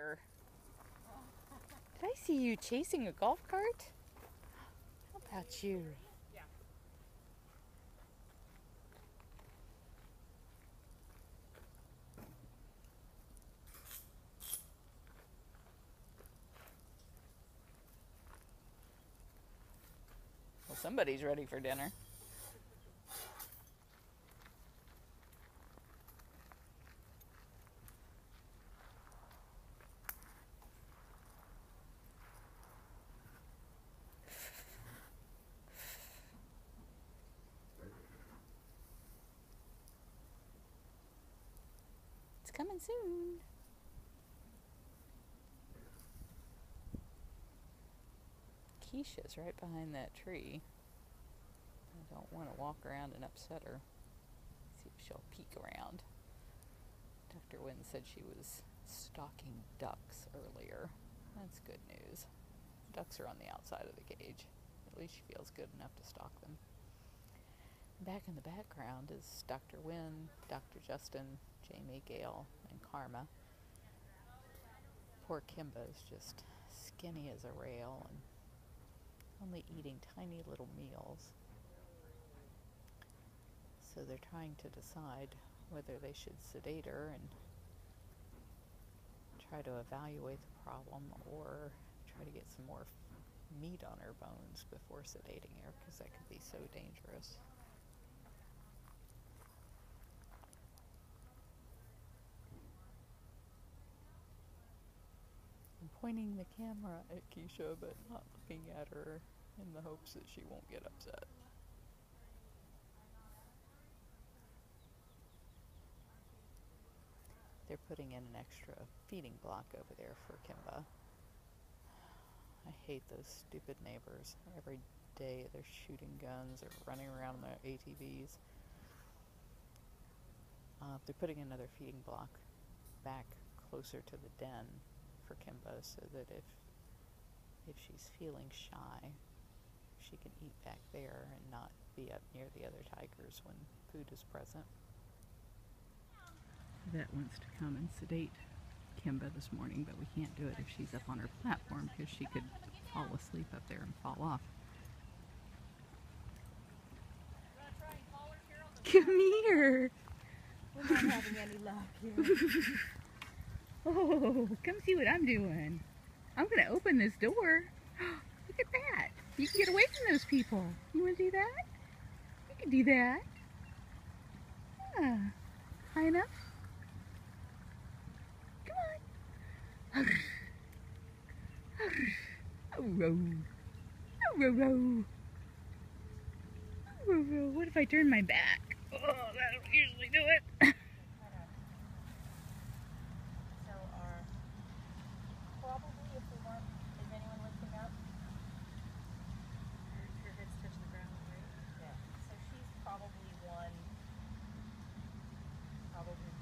there. Did I see you chasing a golf cart? How about you? Yeah. Well, somebody's ready for dinner. It's coming soon. Keisha's right behind that tree. I don't want to walk around and upset her. See if she'll peek around. Dr. Wynn said she was stalking ducks earlier. That's good news. Ducks are on the outside of the cage. At least she feels good enough to stalk them. Back in the background is Dr. Wynn, Dr. Justin, Jamie, Gail, and Karma. Poor Kimba is just skinny as a rail and only eating tiny little meals. So they're trying to decide whether they should sedate her and try to evaluate the problem, or try to get some more meat on her bones before sedating her, because that could be so dangerous. I'm pointing the camera at Keisha, but not looking at her in the hopes that she won't get upset. They're putting in an extra feeding block over there for Kimba. I hate those stupid neighbors. Every day they're shooting guns or running around in their ATVs. They're putting another feeding block back closer to the den for Kimba, so that if she's feeling shy, she can eat back there and not be up near the other tigers when food is present. Vet wants to come and sedate Kimba this morning, but we can't do it if she's up on her platform, because she could fall asleep up there and fall off. Come here! We're not having any luck here. Oh, come see what I'm doing. I'm going to open this door. Look at that. You can get away from those people. You want to do that? You can do that. Yeah. High enough? Come on. What if I turn my back? Oh, that'll usually do it. So probably if we want, is anyone lifting up? Your head's touching the ground, right? Yeah. So she's probably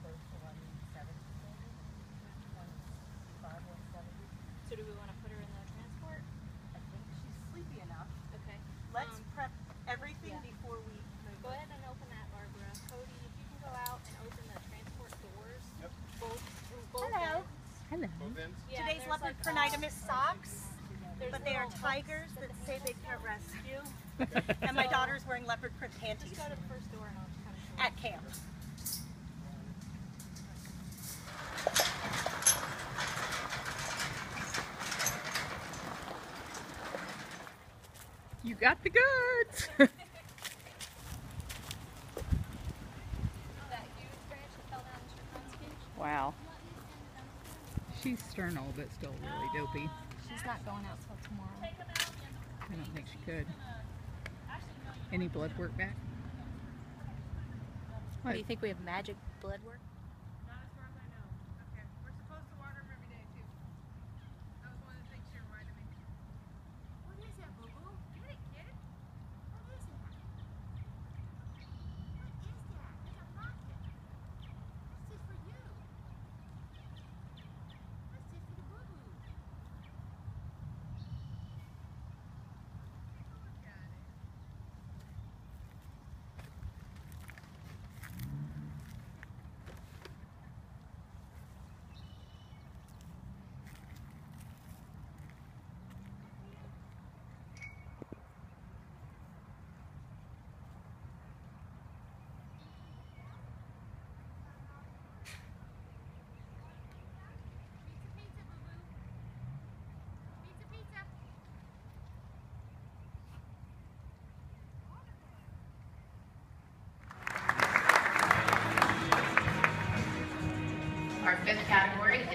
close to 170 maybe. 165, 170. So do we want to put her in the transport? I think she's sleepy enough. Okay. Let's prep everything before we move. Go ahead and open that, Barbara. Cody, if you can go out and open the transport doors. Yep. Both Hello. ends. Hello. Yeah, Today's leopard pronitis socks, but they are tigers that say they can't rescue. And my daughter's wearing leopard print panties Just go to the first door and I'll kind of show at camp. You got the goods. that huge branch that fell down the tree. Wow. She's sternal, but still really dopey. She's not going out till tomorrow. I don't think she could. Any blood work back? What, do you think we have magic blood work? Not as far as I know. Okay. We're supposed to water them every day too. That was one of the things she reminded me. What is that, Boo Boo? Get it, kid. What is that? What is that? It's a rocket. This is for you. This is for the Boo Boo. Look at it.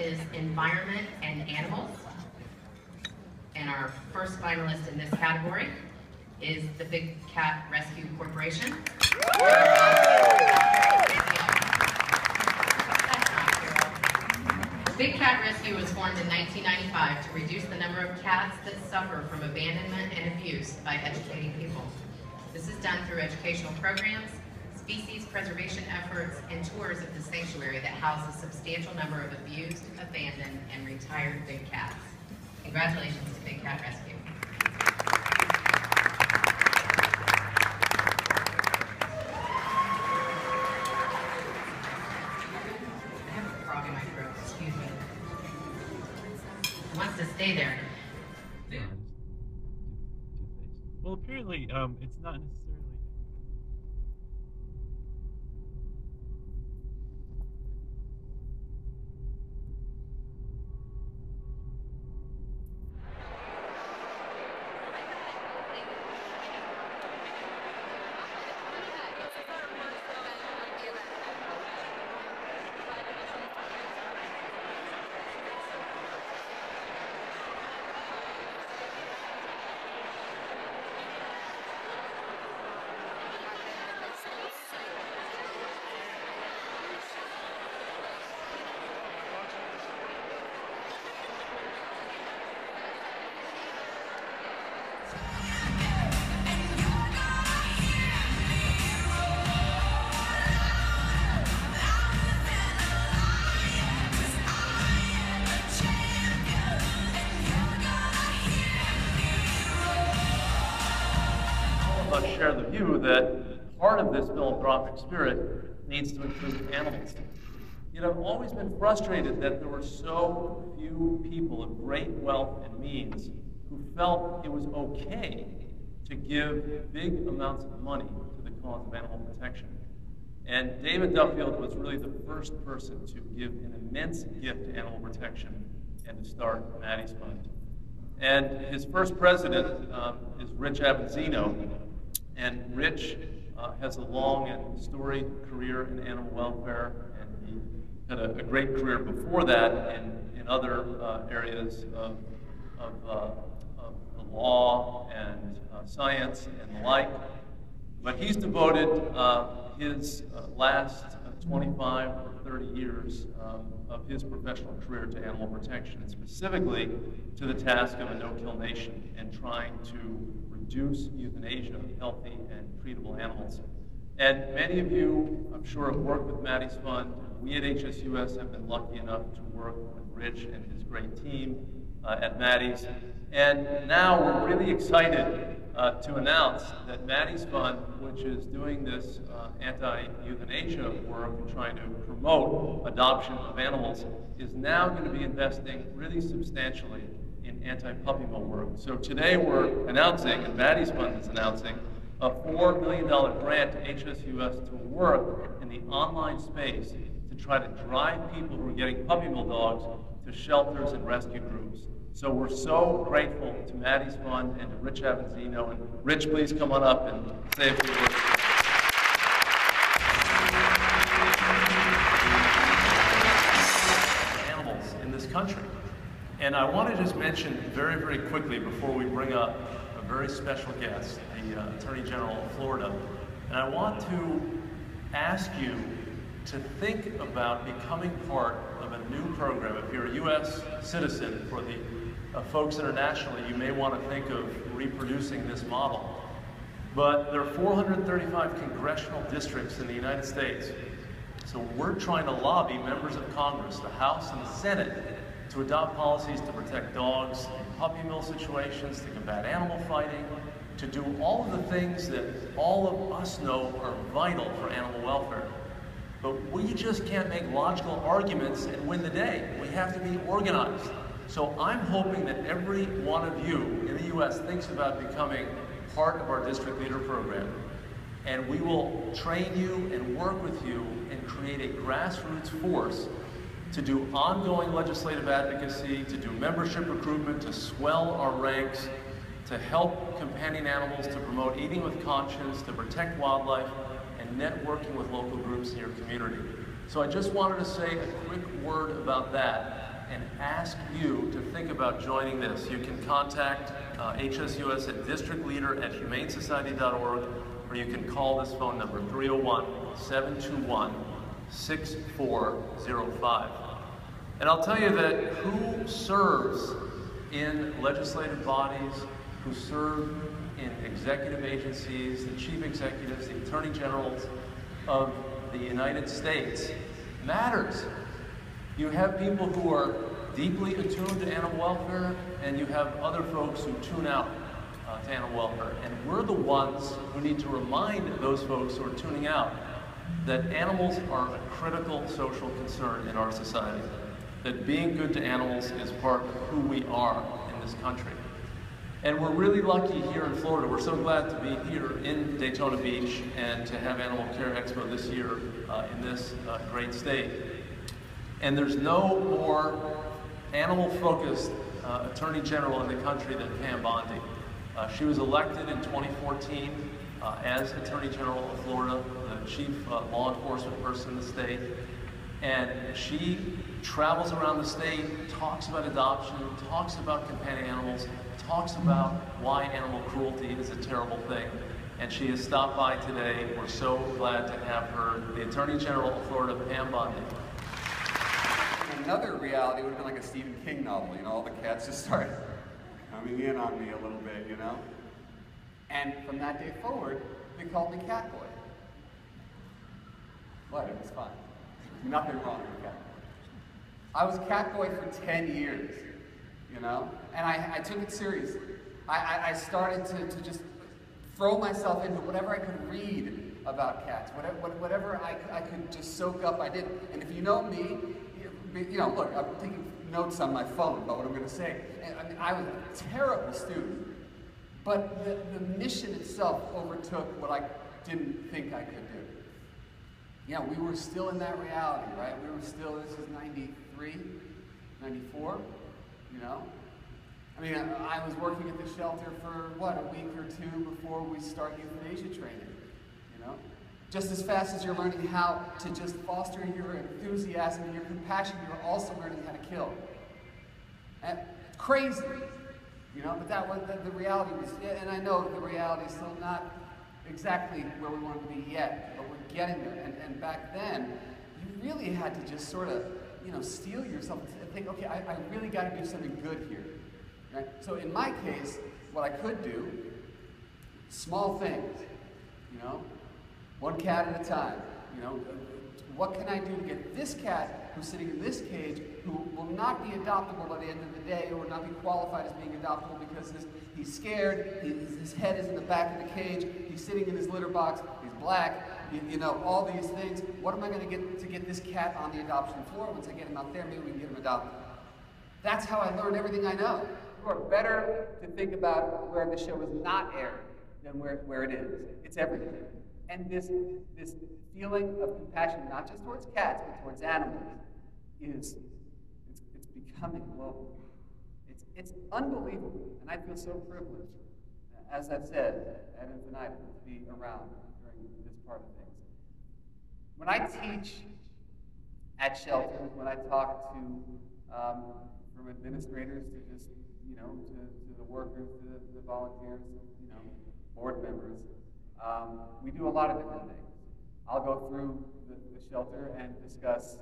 is environment and animals. And our first finalist in this category is the Big Cat Rescue Corporation. Big Cat Rescue was formed in 1995 to reduce the number of cats that suffer from abandonment and abuse by educating people. This is done through educational programs, species preservation efforts, and tours of the sanctuary that house a substantial number of abused, abandoned, and retired big cats. Congratulations to Big Cat Rescue. I have a frog in my throat, excuse me. It wants to stay there. Well, apparently, it's not necessarily. Share the view that part of this philanthropic spirit needs to include animals. You know, I've always been frustrated that there were so few people of great wealth and means who felt it was okay to give big amounts of money to the cause of animal protection. And David Duffield was really the first person to give an immense gift to animal protection and to start Maddie's Fund. And his first president is Rich Avanzino. And Rich has a long and storied career in animal welfare, and he had a great career before that in other areas of the law and science and the like. But he's devoted his last 25 or 30 years of his professional career to animal protection, and specifically to the task of a no-kill nation and trying to reduce euthanasia of healthy and treatable animals. And many of you, I'm sure, have worked with Maddie's Fund. We at HSUS have been lucky enough to work with Rich and his great team at Maddie's. And now we're really excited to announce that Maddie's Fund, which is doing this anti-euthanasia work and trying to promote adoption of animals, is now going to be investing really substantially in anti-puppy mill work. So today we're announcing, and Maddie's Fund is announcing, a $4 million grant to HSUS to work in the online space to try to drive people who are getting puppy mill dogs to shelters and rescue groups. So we're so grateful to Maddie's Fund and to Rich Avanzino. And Rich, please come on up and say a few words. Animals in this country. And I want to just mention very, very quickly before we bring up a very special guest, the Attorney General of Florida. And I want to ask you to think about becoming part of a new program. If you're a U.S. citizen, for the folks internationally, you may want to think of reproducing this model. But there are 435 congressional districts in the United States. So we're trying to lobby members of Congress, the House and the Senate, to adopt policies to protect dogs in puppy mill situations, to combat animal fighting, to do all of the things that all of us know are vital for animal welfare. But we just can't make logical arguments and win the day. We have to be organized. So I'm hoping that every one of you in the U.S. thinks about becoming part of our district leader program. And we will train you and work with you and create a grassroots force to do ongoing legislative advocacy, to do membership recruitment, to swell our ranks, to help companion animals, to promote eating with conscience, to protect wildlife, and networking with local groups in your community. So I just wanted to say a quick word about that. ask you to think about joining this. You can contact HSUS at districtleader@humanesociety.org, or you can call this phone number, 301-721-6405. And I'll tell you that who serves in legislative bodies, who serve in executive agencies, the chief executives, the attorney generals of the United States matters. You have people who are deeply attuned to animal welfare, and you have other folks who tune out to animal welfare. And we're the ones who need to remind those folks who are tuning out that animals are a critical social concern in our society, that being good to animals is part of who we are in this country. And we're really lucky here in Florida. We're so glad to be here in Daytona Beach and to have Animal Care Expo this year in this great state. And there's no more animal-focused Attorney General in the country than Pam Bondi. She was elected in 2014 as Attorney General of Florida, the chief law enforcement person in the state. And she travels around the state, talks about adoption, talks about companion animals, talks about why animal cruelty is a terrible thing. And she has stopped by today. We're so glad to have her, the Attorney General of Florida, Pam Bondi. Another reality would have been like a Stephen King novel, you know, all the cats just started coming in on me a little bit, you know? And from that day forward, they called me Cat Boy. But it was fun. Nothing wrong with Cat Boy. I was Cat Boy for 10 years, you know? And I took it seriously. I started to just throw myself into whatever I could read about cats, whatever I could just soak up, I did. And if you know me, you know, look, I'm taking notes on my phone about what I'm going to say. And I mean, I was a terrible student, but the mission itself overtook what I didn't think I could do. Yeah, we were still in that reality, right? We were still, this is 93, 94, you know? I mean, I was working at the shelter for, what, a week or two before we start euthanasia training, you know? Just as fast as you're learning how to just foster your enthusiasm and your compassion, you're also learning how to kill. And it's crazy, you know, but that was, the reality was, and I know the reality is still not exactly where we want to be yet, but we're getting there. And back then, you really had to just sort of, you know, steel yourself and think, okay, I really got to do something good here, right? So in my case, what I could do, small things, you know, one cat at a time, you know, what can I do to get this cat who's sitting in this cage, who will not be adoptable at the end of the day, or will not be qualified as being adoptable because he's scared, his head is in the back of the cage, he's sitting in his litter box, he's black, you know, all these things. What am I going to get this cat on the adoption floor? Once I get him out there, maybe we can get him adopted. That's how I learned everything I know. Or better to think about where the show is not aired than where it is. It's everything. And this feeling of compassion, not just towards cats, but towards animals, it's becoming global. It's unbelievable, and I feel so privileged, as I've said, ad infinitum, to be around during this part of things. When I teach at shelters, when I talk to from administrators to just, you know, to the workers, to the volunteers, you know, board members, we do a lot of different things. I'll go through the shelter and discuss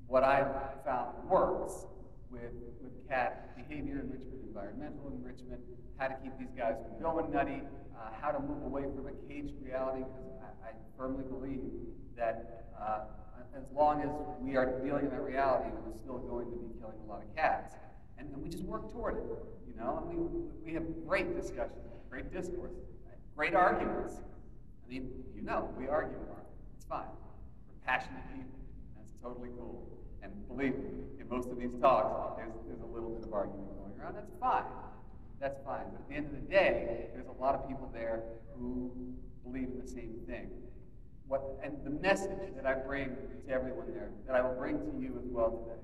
what I've found works with cat behavior enrichment, environmental enrichment, how to keep these guys from going nutty, how to move away from a caged reality, because I firmly believe that as long as we are dealing in that reality, we're still going to be killing a lot of cats. And we just work toward it, you know? I mean, we have great discussions, great discourse, great arguments. I mean, you know, we argue a lot. It's fine. We're passionate people. That's totally cool. And believe me, in most of these talks, there's a little bit of argument going around. That's fine. That's fine. But at the end of the day, there's a lot of people there who believe in the same thing. And the message that I bring to everyone there, that I will bring to you as well today,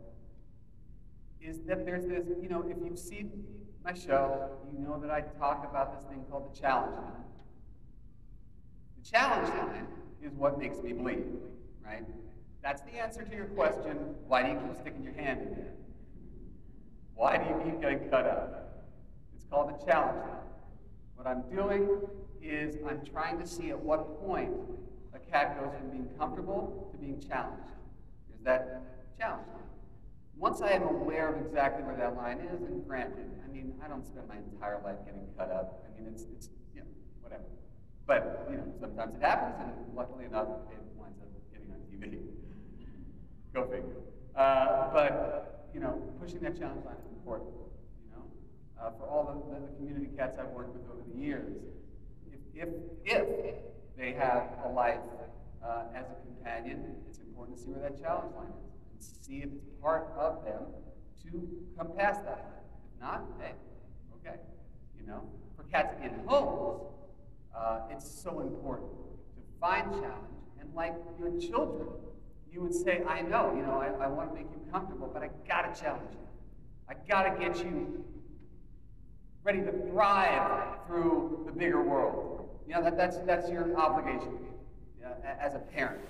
is that there's this, you know, if you've seen my show, you know that I talk about this thing called the challenge line. The challenge line is what makes me bleed, right? That's the answer to your question, why do you keep sticking your hand in there? Why do you keep getting cut up? It's called the challenge line. What I'm doing is I'm trying to see at what point a cat goes from being comfortable to being challenged. There's that challenge line. Once I am aware of exactly where that line is, and granted, I mean, I don't spend my entire life getting cut up. I mean, it's you know, whatever. But, you know, sometimes it happens, and luckily enough, it winds up getting on TV. Go figure. But, you know, pushing that challenge line is important, you know. For all the community cats I've worked with over the years, if they have a life as a companion, it's important to see where that challenge line is and see if it's part of them to come past that line. If not, hey, okay. You know, for cats in homes, it's so important to find challenge, and like your children, you would say, I know, you know, I want to make you comfortable, but I gotta challenge you. I gotta get you ready to thrive through the bigger world. You know, that's your obligation as a parent.